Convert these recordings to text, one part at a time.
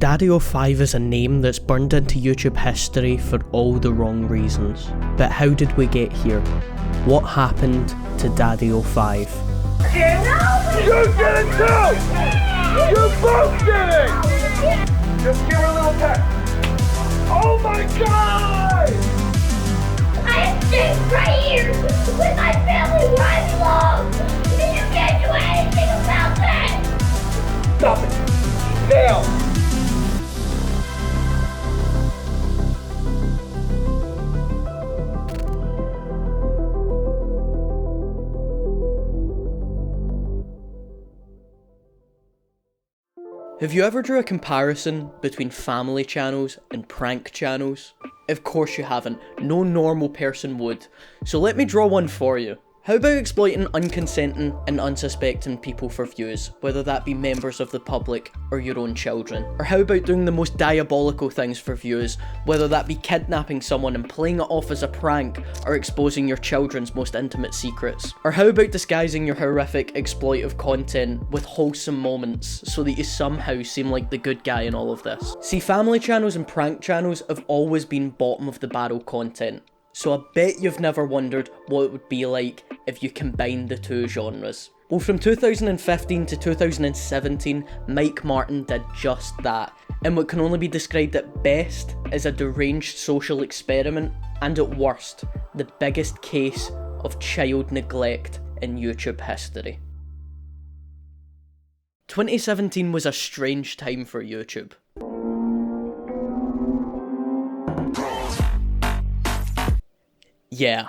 DaddyOFive is a name that's burned into YouTube history for all the wrong reasons. But how did we get here? What happened to DaddyOFive? You did it too! You both did it! Just give her a little peck. Oh my God! I am staying right here with my family where I belong! And you can't do anything about that! Stop it! Now! Have you ever drew a comparison between family channels and prank channels? Of course you haven't, no normal person would. So let me draw one for you. How about exploiting unconsenting and unsuspecting people for views, whether that be members of the public or your own children? Or how about doing the most diabolical things for views, whether that be kidnapping someone and playing it off as a prank, or exposing your children's most intimate secrets? Or how about disguising your horrific exploitive content with wholesome moments so that you somehow seem like the good guy in all of this? See, family channels and prank channels have always been bottom of the barrel content. So I bet you've never wondered what it would be like if you combined the two genres. Well, from 2015 to 2017, Mike Martin did just that, in what can only be described at best as a deranged social experiment, and at worst, the biggest case of child neglect in YouTube history. 2017 was a strange time for YouTube. Yeah.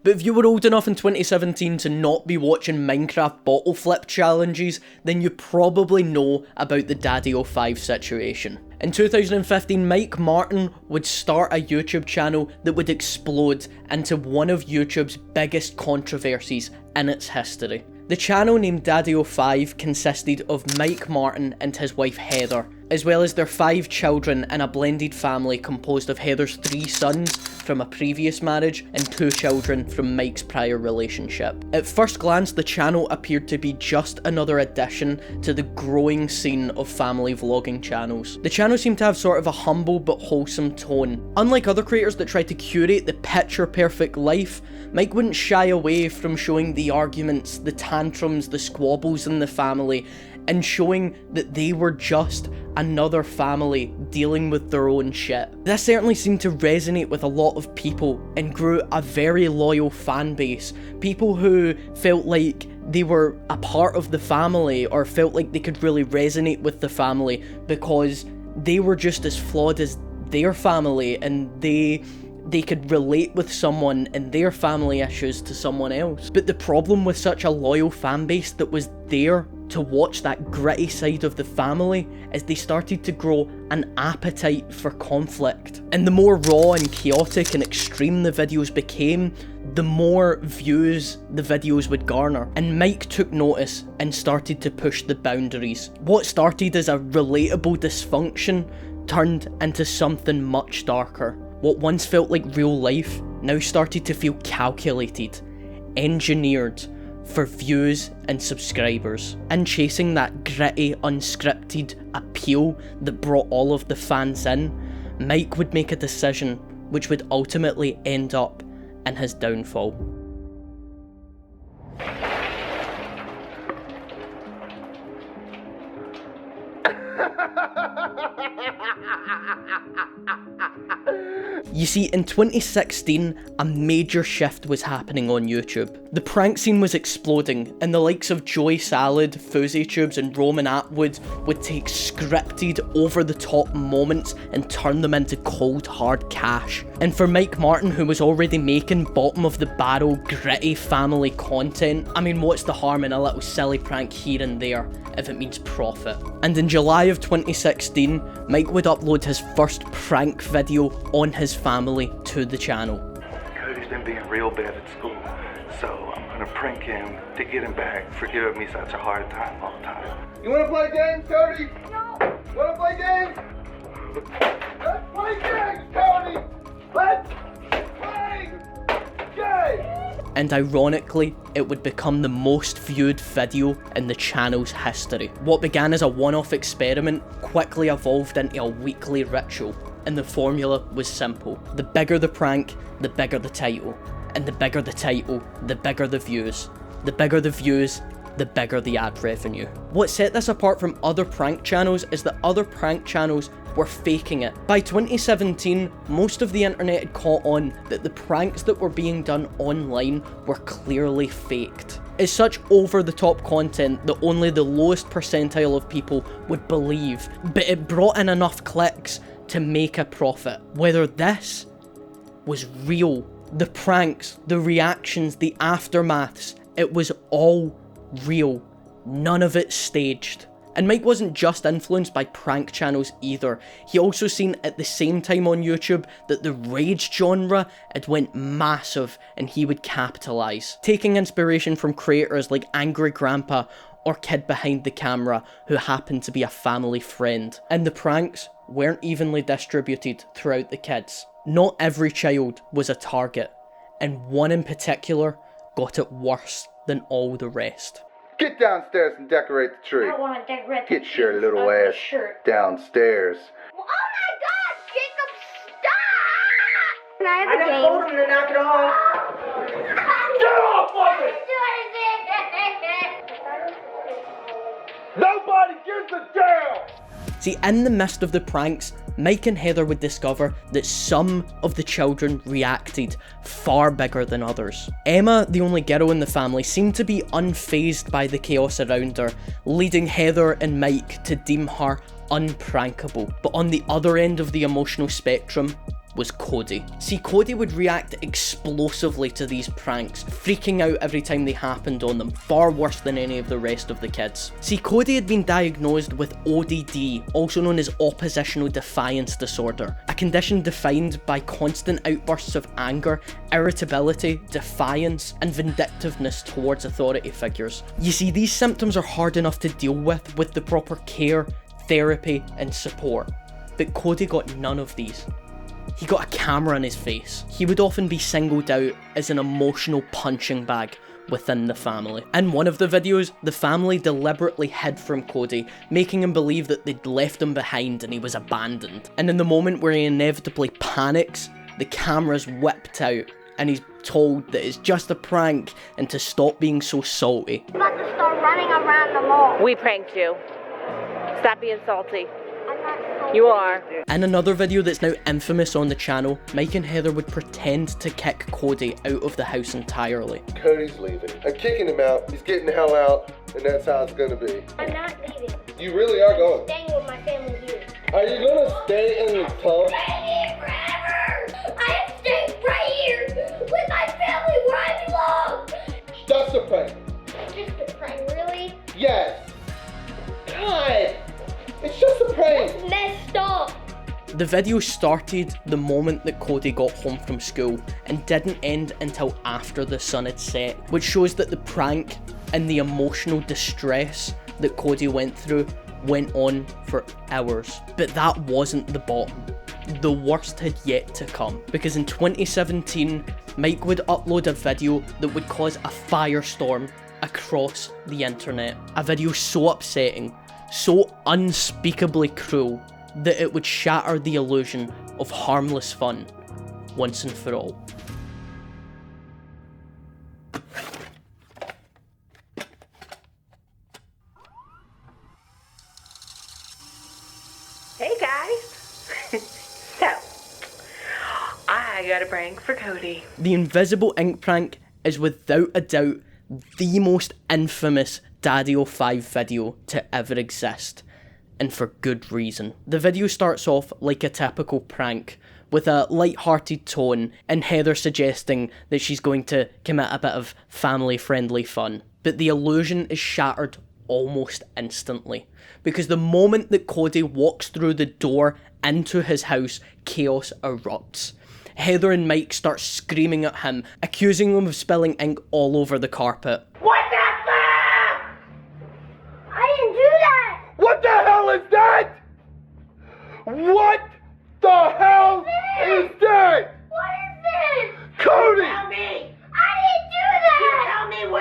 But if you were old enough in 2017 to not be watching Minecraft bottle flip challenges, then you probably know about the DaddyOFive situation. In 2015, Mike Martin would start a YouTube channel that would explode into one of YouTube's biggest controversies in its history. The channel, named DaddyOFive, consisted of Mike Martin and his wife Heather, as well as their 5 children and a blended family composed of Heather's 3 sons from a previous marriage and 2 children from Mike's prior relationship. At first glance, the channel appeared to be just another addition to the growing scene of family vlogging channels. The channel seemed to have sort of a humble but wholesome tone. Unlike other creators that try to curate the picture-perfect life, Mike wouldn't shy away from showing the arguments, the tantrums, the squabbles in the family, and showing that they were just another family dealing with their own shit. This certainly seemed to resonate with a lot of people and grew a very loyal fan base. People who felt like they were a part of the family or felt like they could really resonate with the family because they were just as flawed as their family, and they could relate with someone and their family issues to someone else. But the problem with such a loyal fan base that was there to watch that gritty side of the family is they started to grow an appetite for conflict. And the more raw and chaotic and extreme the videos became, the more views the videos would garner. And Mike took notice and started to push the boundaries. What started as a relatable dysfunction turned into something much darker. What once felt like real life now started to feel calculated, engineered for views and subscribers. And chasing that gritty, unscripted appeal that brought all of the fans in, Mike would make a decision which would ultimately end up in his downfall. You see, in 2016, a major shift was happening on YouTube. The prank scene was exploding, and the likes of Joy Salad, FuzzyTubes, and Roman Atwood would take scripted, over-the-top moments and turn them into cold, hard cash. And for Mike Martin, who was already making bottom-of-the-barrel, gritty family content, I mean, what's the harm in a little silly prank here and there if it means profit? And in July of 2016, Mike would upload his first prank video on his family to the channel. Cody's been being real bad at school, so I'm gonna prank him to get him back for giving me such a hard time all the time. You wanna play games, Cody? No! Wanna play games? Let's play games, Cody! Let's play games! and ironically, it would become the most viewed video in the channel's history. What began as a one-off experiment quickly evolved into a weekly ritual, and the formula was simple. The bigger the prank, the bigger the title, and the bigger the title, the bigger the views. The bigger the views, the bigger the ad revenue. What set this apart from other prank channels is that other prank channels were faking it. By 2017, most of the internet had caught on that the pranks that were being done online were clearly faked. It's such over-the-top content that only the lowest percentile of people would believe, but it brought in enough clicks to make a profit. Whether this was real, the pranks, the reactions, the aftermaths, it was all real. None of it staged. And Mike wasn't just influenced by prank channels either. He also seen at the same time on YouTube that the rage genre had went massive and he would capitalise, taking inspiration from creators like Angry Grandpa or Kid Behind the Camera, who happened to be a family friend. And the pranks weren't evenly distributed throughout the kids. Not every child was a target, and one in particular got it worse than all the rest. Get downstairs and decorate the tree. I don't want to decorate the Get your tree. little That's my ass shirt. downstairs. Oh my God, Jacob, stop! Can I have a I game? told him to knock it off. Get off of it! Nobody gives a damn! See, in the midst of the pranks, Mike and Heather would discover that some of the children reacted far bigger than others. Emma, the only girl in the family, seemed to be unfazed by the chaos around her, leading Heather and Mike to deem her unprankable. But on the other end of the emotional spectrum was Cody. See, Cody would react explosively to these pranks, freaking out every time they happened on them, far worse than any of the rest of the kids. See, Cody had been diagnosed with ODD, also known as oppositional defiance disorder, a condition defined by constant outbursts of anger, irritability, defiance, and vindictiveness towards authority figures. You see, these symptoms are hard enough to deal with the proper care, therapy, and support, but Cody got none of these. He got a camera in his face. He would often be singled out as an emotional punching bag within the family. In one of the videos, the family deliberately hid from Cody, making him believe that they'd left him behind and he was abandoned. And in the moment where he inevitably panics, the camera's whipped out and he's told that it's just a prank and to stop being so salty. I'm about to start running around the mall. We pranked you. Stop being salty. I'm not so You are. In another video that's now infamous on the channel, Mike and Heather would pretend to kick Cody out of the house entirely. Cody's leaving. I'm kicking him out. He's getting the hell out, and that's how it's gonna be. I'm not leaving. You really are going. Staying with my family here. Are you gonna stay in the tub? Stay here forever! I am staying right here with my family where I belong! That's the prank. Just a prank, really? Yes. God. It's just a prank. Messed up! The video started the moment that Cody got home from school and didn't end until after the sun had set, which shows that the prank and the emotional distress that Cody went through went on for hours. But that wasn't the bottom. The worst had yet to come, because in 2017, Mike would upload a video that would cause a firestorm across the internet. A video so upsetting, so unspeakably cruel, that it would shatter the illusion of harmless fun once and for all. Hey guys. So, I got a prank for Cody. The invisible ink prank is without a doubt the most infamous DaddyOFive video to ever exist, and for good reason. The video starts off like a typical prank, with a light-hearted tone and Heather suggesting that she's going to commit a bit of family-friendly fun. But the illusion is shattered almost instantly, because the moment that Cody walks through the door into his house, chaos erupts. Heather and Mike start screaming at him, accusing him of spilling ink all over the carpet. What the fuck? I didn't do that! What the hell is that? What the hell is that? What is this? Cody! I didn't do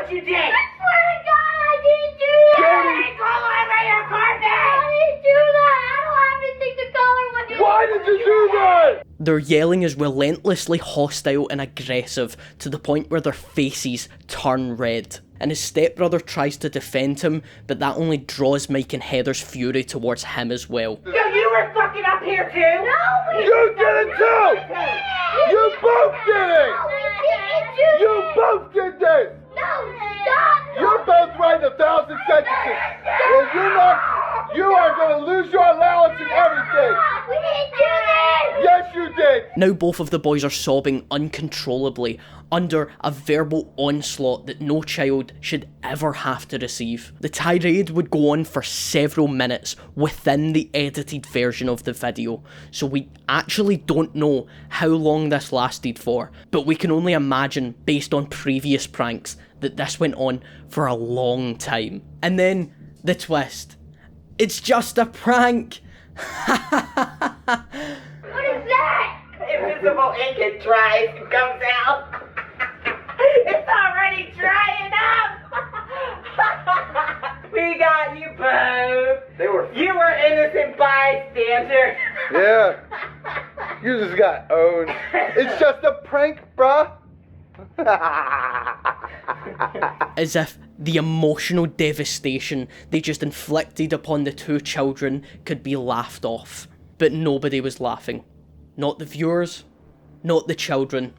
what you did. I swear to God, I didn't do that! Hey, call over your carpet! I didn't do that! I don't have anything to color with it! Why did you do that? Their yelling is relentlessly hostile and aggressive to the point where their faces turn red. And his stepbrother tries to defend him, but that only draws Mike and Heather's fury towards him as well. So you were fucking up here too? No, we You did it too! You both did it! No, we didn't do You it! both did this! No, stop! You're both writing 1,000 sentences! Well, you're not... You are gonna lose your allowance and everything! We didn't do this! Yes, you did! Now both of the boys are sobbing uncontrollably under a verbal onslaught that no child should ever have to receive. The tirade would go on for several minutes within the edited version of the video, so we actually don't know how long this lasted for, but we can only imagine, based on previous pranks, that this went on for a long time. And then, the twist. It's just a prank! What is that? Invisible ink, it dries and comes out. It's already drying up. We got you both. You were innocent bystander. Yeah. You just got owned. It's just a prank, bruh. As if the emotional devastation they just inflicted upon the two children could be laughed off. But nobody was laughing. Not the viewers, not the children,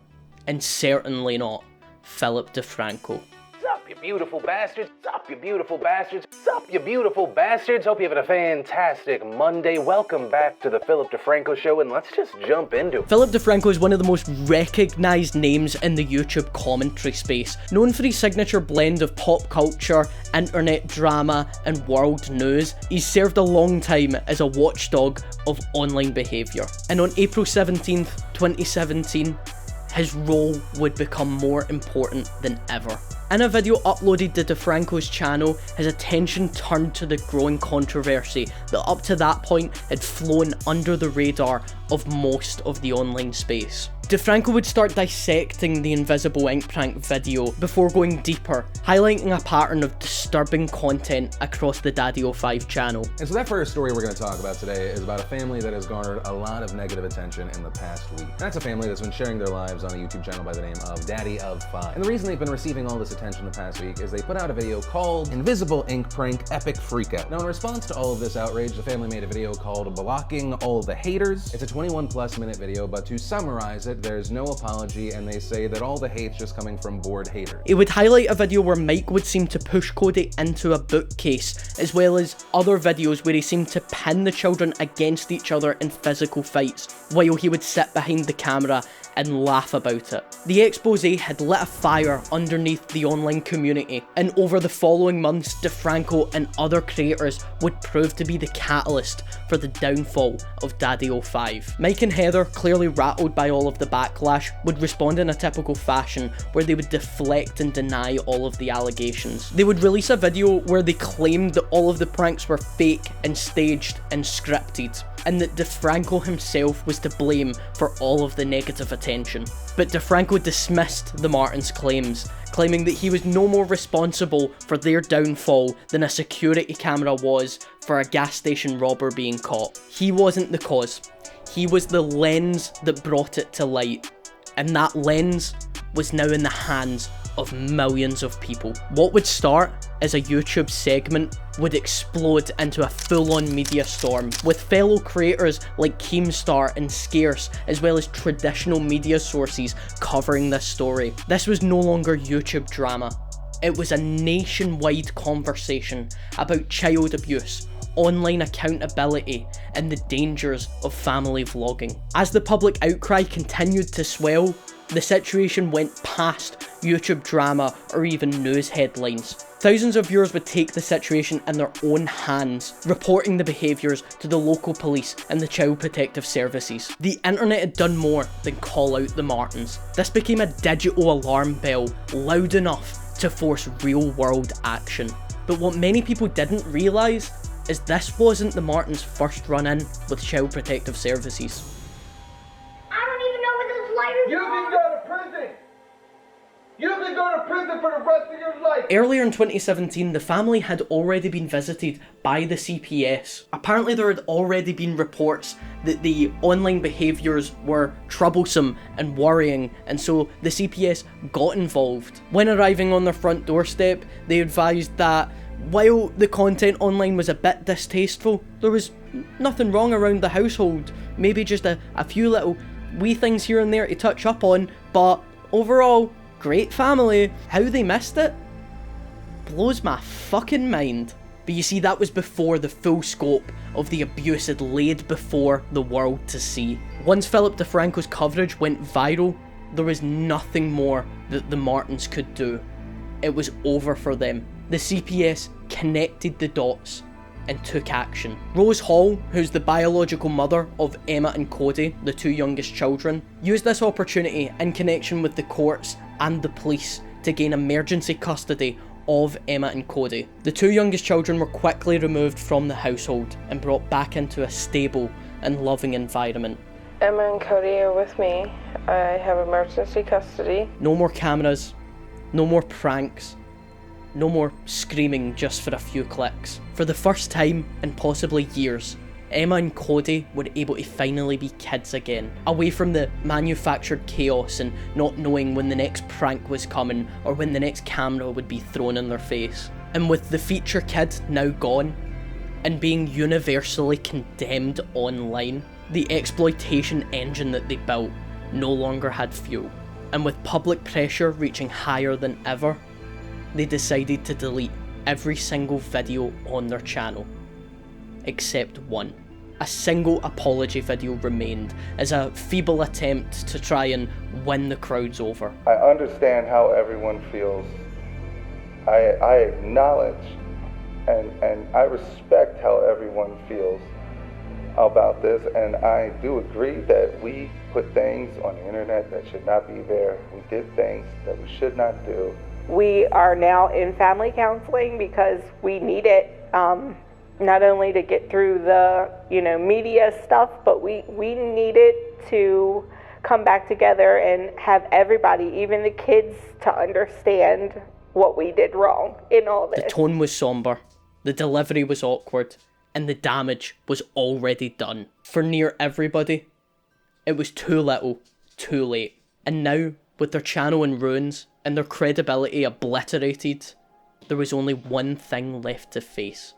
and certainly not Philip DeFranco. Sup, you beautiful bastards. Sup, you beautiful bastards. Sup, you beautiful bastards. Hope you're having a fantastic Monday. Welcome back to the Philip DeFranco Show, and let's just jump into it. Philip DeFranco is one of the most recognised names in the YouTube commentary space, known for his signature blend of pop culture, internet drama, and world news. He's served a long time as a watchdog of online behaviour. And on April 17th, 2017, his role would become more important than ever. In a video uploaded to DeFranco's channel, his attention turned to the growing controversy that up to that point had flown under the radar of most of the online space. DeFranco would start dissecting the invisible ink prank video before going deeper, highlighting a pattern of disturbing content across the DaddyOFive channel. And so that first story we're going to talk about today is about a family that has garnered a lot of negative attention in the past week. And that's a family that's been sharing their lives on a YouTube channel by the name of DaddyOFive. And the reason they've been receiving all this attention the past week is they put out a video called Invisible Ink Prank Epic Freakout. Now in response to all of this outrage, the family made a video called Blocking All the Haters. It's a 21+ minute video, but to summarize it, there's no apology, and they say that all the hate's just coming from bored haters. It would highlight a video where Mike would seem to push Cody into a bookcase, as well as other videos where he seemed to pin the children against each other in physical fights, while he would sit behind the camera and laugh about it. The expose had lit a fire underneath the online community, and over the following months, DeFranco and other creators would prove to be the catalyst for the downfall of DaddyOFive. Mike and Heather, clearly rattled by all of the backlash, would respond in a typical fashion where they would deflect and deny all of the allegations. They would release a video where they claimed that all of the pranks were fake and staged and scripted, and that DeFranco himself was to blame for all of the negative attention. But DeFranco dismissed the Martins' claims, claiming that he was no more responsible for their downfall than a security camera was for a gas station robber being caught. He wasn't the cause. He was the lens that brought it to light, and that lens was now in the hands of millions of people. What would start as a YouTube segment would explode into a full-on media storm, with fellow creators like Keemstar and Scarce, as well as traditional media sources covering this story. This was no longer YouTube drama. It was a nationwide conversation about child abuse, online accountability, and the dangers of family vlogging. As the public outcry continued to swell, the situation went past YouTube drama or even news headlines. Thousands of viewers would take the situation in their own hands, reporting the behaviours to the local police and the Child Protective Services. The internet had done more than call out the Martins. This became a digital alarm bell loud enough to force real-world action. But what many people didn't realise is this wasn't the Martins' first run-in with Child Protective Services. I don't even know where those lighters You are. can go to prison. You can go to prison for the rest of your life. But earlier in 2017, the family had already been visited by the CPS. Apparently there had already been reports that the online behaviours were troublesome and worrying, and so the CPS got involved. When arriving on their front doorstep, they advised that while the content online was a bit distasteful, there was nothing wrong around the household. Maybe just a few little wee things here and there to touch up on, but overall, great family. How they missed it blows my fucking mind. But you see, that was before the full scope of the abuse had laid before the world to see. Once Philip DeFranco's coverage went viral, there was nothing more that the Martins could do. It was over for them. The CPS connected the dots and took action. Rose Hall, who's the biological mother of Emma and Cody, the two youngest children, used this opportunity in connection with the courts and the police to gain emergency custody of Emma and Cody. The two youngest children were quickly removed from the household and brought back into a stable and loving environment. Emma and Cody are with me. I have emergency custody. No more cameras, no more pranks, no more screaming just for a few clicks. For the first time in possibly years, Emma and Cody were able to finally be kids again, away from the manufactured chaos and not knowing when the next prank was coming or when the next camera would be thrown in their face. And with the feature kid now gone and being universally condemned online, the exploitation engine that they built no longer had fuel. And with public pressure reaching higher than ever, they decided to delete every single video on their channel, except one. A single apology video remained as a feeble attempt to try and win the crowds over. I understand how everyone feels. I acknowledge and I respect how everyone feels about this, and I do agree that we put things on the internet that should not be there. We did things that we should not do. We are now in family counseling because we need it, not only to get through the, media stuff, but we need it to come back together and have everybody, even the kids, to understand what we did wrong in all this. The tone was somber, the delivery was awkward, and the damage was already done. For near everybody, it was too little, too late. And now, with their channel in ruins and their credibility obliterated, there was only one thing left to face: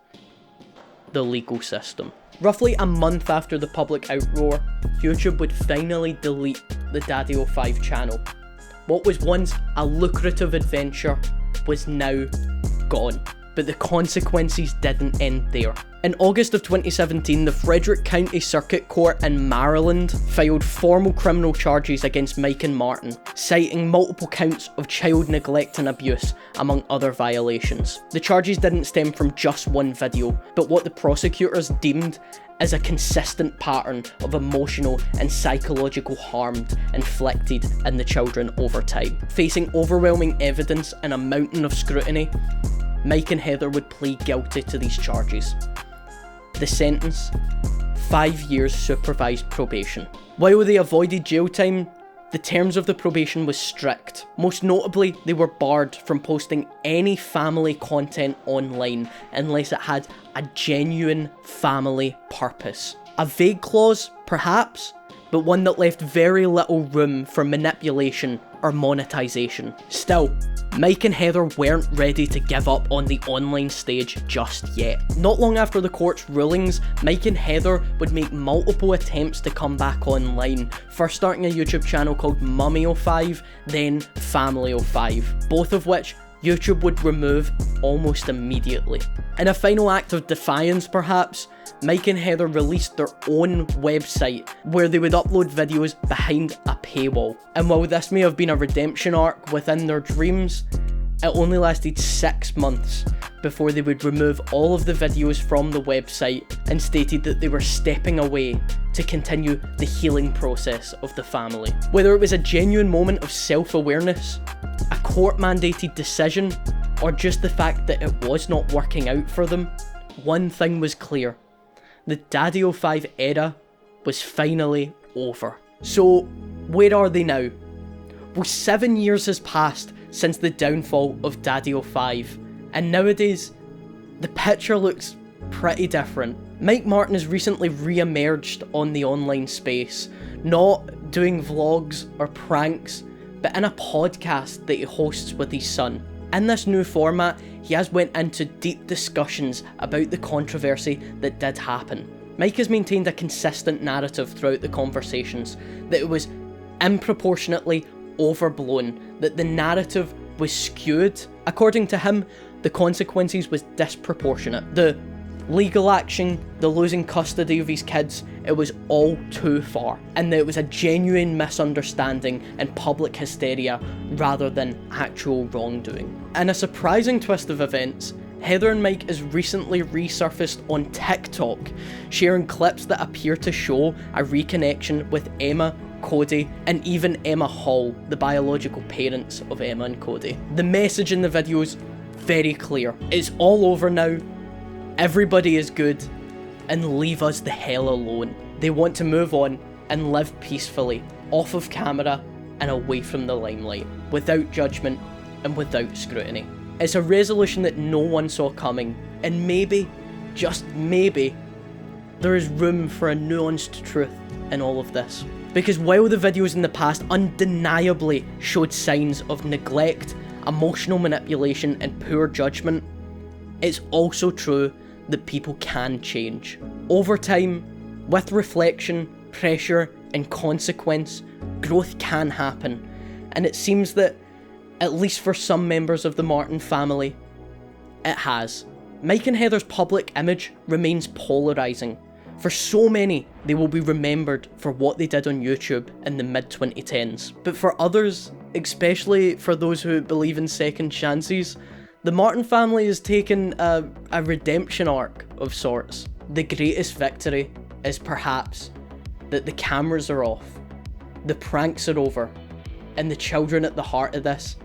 the legal system. Roughly a month after the public outroar, YouTube would finally delete the DaddyOFive channel. What was once a lucrative adventure was now gone. But the consequences didn't end there. In August of 2017, the Frederick County Circuit Court in Maryland filed formal criminal charges against Mike and Martin, citing multiple counts of child neglect and abuse, among other violations. The charges didn't stem from just one video, but what the prosecutors deemed as a consistent pattern of emotional and psychological harm inflicted in the children over time. Facing overwhelming evidence and a mountain of scrutiny, Mike and Heather would plead guilty to these charges. The sentence: 5 years supervised probation. While they avoided jail time, the terms of the probation was strict. Most notably, they were barred from posting any family content online unless it had a genuine family purpose. A vague clause, perhaps, but one that left very little room for manipulation or monetization. Still, Mike and Heather weren't ready to give up on the online stage just yet. Not long after the court's rulings, Mike and Heather would make multiple attempts to come back online, first starting a YouTube channel called DaddyOFive, then FamilyOFive, both of which YouTube would remove almost immediately. In a final act of defiance, perhaps, Mike and Heather released their own website where they would upload videos behind a paywall. And while this may have been a redemption arc within their dreams, it only lasted 6 months before they would remove all of the videos from the website and stated that they were stepping away to continue the healing process of the family. Whether it was a genuine moment of self-awareness, a court-mandated decision, or just the fact that it was not working out for them, one thing was clear: the DaddyOFive era was finally over. So, where are they now? Well, 7 years has passed since the downfall of DaddyOFive, and nowadays, the picture looks pretty different. Mike Martin has recently re-emerged on the online space, not doing vlogs or pranks, but in a podcast that he hosts with his son. In this new format, he has went into deep discussions about the controversy that did happen. Mike has maintained a consistent narrative throughout the conversations, that it was improportionately overblown, that the narrative was skewed. According to him, the consequences was disproportionate. The legal action, the losing custody of his kids, it was all too far, and that it was a genuine misunderstanding and public hysteria rather than actual wrongdoing. In a surprising twist of events, Heather and Mike has recently resurfaced on TikTok, sharing clips that appear to show a reconnection with Emma, Cody, and even Emma Hall, the biological parents of Emma and Cody. The message in the video is very clear. It's all over now. Everybody is good, and leave us the hell alone. They want to move on and live peacefully, off of camera and away from the limelight, without judgment and without scrutiny. It's a resolution that no one saw coming, and maybe, just maybe, there is room for a nuanced truth in all of this. Because while the videos in the past undeniably showed signs of neglect, emotional manipulation and poor judgment, it's also true that people can change. Over time, with reflection, pressure, and consequence, growth can happen, and it seems that, at least for some members of the Martin family, it has. Mike and Heather's public image remains polarising. For so many, they will be remembered for what they did on YouTube in the mid-2010s. But for others, especially for those who believe in second chances, the Martin family has taken a redemption arc of sorts. The greatest victory is perhaps that the cameras are off, the pranks are over, and the children at the heart of this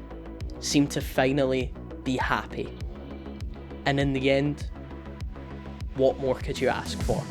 seem to finally be happy. And in the end, what more could you ask for?